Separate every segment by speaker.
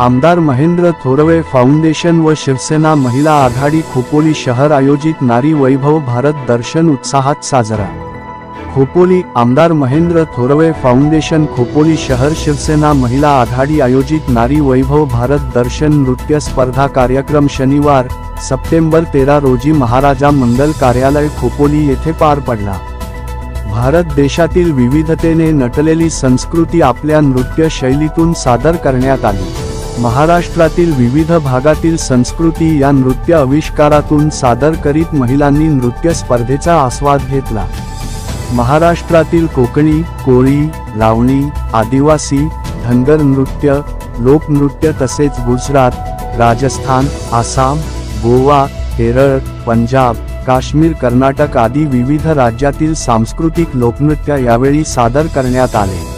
Speaker 1: आमदार महेंद्र थोरवे फाउंडेशन व शिवसेना महिला आघाडी खोपोली शहर आयोजित नारी वैभव भारत दर्शन उत्साहात साजरा। खोपोली आमदार महेंद्र थोरवे फाउंडेशन खोपोली शहर शिवसेना महिला आघाडी आयोजित नारी वैभव भारत दर्शन नृत्य स्पर्धा कार्यक्रम शनिवार सप्टेंबर 13 रोजी महाराजा मंगल कार्यालय खोपोली येथे पार पडला। भारत देशातील विविधतेने नटलेली संस्कृती आपल्या नृत्य शैलीतून सादर करण्यात आली। महाराष्ट्रातील विविध भागातील संस्कृती या नृत्य आविष्कारातून सादर करीत महिलांनी नृत्य स्पर्धेचा आस्वाद घेतला। महाराष्ट्रातील कोकणी, कोळी, लावणी, आदिवासी, धनगर नृत्य, लोकनृत्य तसेच गुजरात, राजस्थान, आसाम, गोवा, केरळ, पंजाब, काश्मीर, कर्नाटक आदी विविध राज्यातील सांस्कृतिक लोकनृत्य यावेळी सादर करण्यात आले।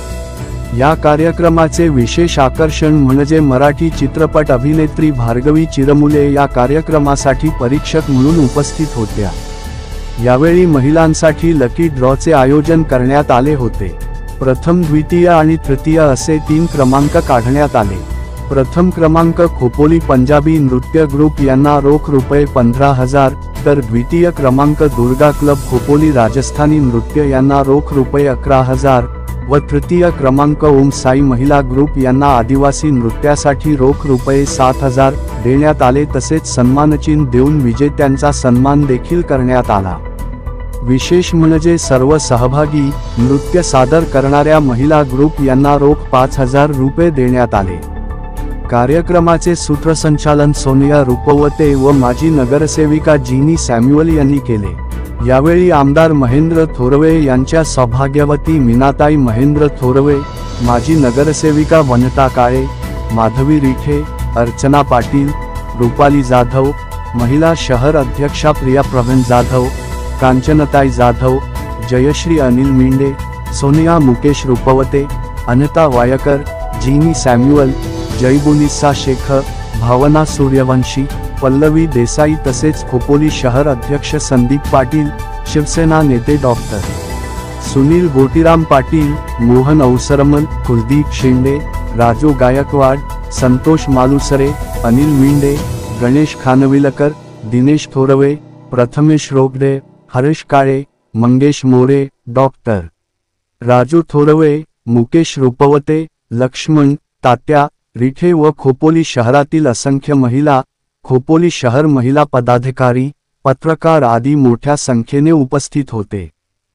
Speaker 1: या कार्यक्रमाचे विशेष आकर्षण म्हणजे मराठी चित्रपट अभिनेत्री भार्गवी चिरमुले या कार्यक्रमासाठी परीक्षक म्हणून उपस्थित होत्या। यावेळी महिलांसाठी लकी ड्रॉचे आयोजन करण्यात आले होते। प्रथम, द्वितीय आणि तृतीय असे 3 क्रमांक काढण्यात आले। प्रथम क्रमांक खोपोली पंजाबी नृत्य ग्रुप यांना रोख रुपये 15,000 तर द्वितीय क्रमांक दुर्गा क्लब खोपोली राजस्थानी नृत्य यांना रोख रुपये 11,000 व तृतीय क्रमांक ओम साई महिला ग्रुप यांना आदिवासी नृत्यासाठी रोख रुपये 7,000 देण्यात आले। तसेच सन्मानचिन्ह देऊन विजेत्यांचा सन्मान देखील करण्यात आला। विशेष म्हणजे सर्व सहभागी नृत्य सादर करणाऱ्या महिला ग्रुप यांना रोख 5,000 रुपये देण्यात आले। कार्यक्रमाचे सूत्रसंचालन सोनिया रुपवते व माजी नगरसेविका जीनी सॅम्युअल यांनी केले। यावेळी आमदार महेंद्र थोरवे यांच्या सौभाग्यवती मीनाताई महेंद्र थोरवे, माजी नगरसेविका वनिता काळे, माधवी रिठे, अर्चना पाटील, रुपाली जाधव, महिला शहर अध्यक्षा प्रिया प्रवीण जाधव, कांचनताई जाधव, जयश्री अनिल मिंडे, सोनिया मुकेश रुपवते, अनिता वायकर, जीनी सॅम्युअल, जयबुनिसा शेख, भावना सूर्यवंशी, पल्लवी देसाई तसेच खोपोली शहर अध्यक्ष संदीप पाटील, शिवसेना नेते डॉक्टर सुनील गोटीराम पाटील, मोहन अवसरमल, कुलदीप शिंदे, राजू गायकवाड, संतोष मालुसरे, अनिल मिंडे, गणेश खानविलकर, दिनेश थोरवे, प्रथमेश रोगडे, हरीश काळे, मंगेश मोरे, डॉक्टर राजू थोरवे, मुकेश रुपवते, लक्ष्मण तात्या रिठे व खोपोली शहरातील असंख्य महिला, खोपोली शहर महिला पदाधिकारी, पत्रकार आदी मोठ्या संख्येने उपस्थित होते।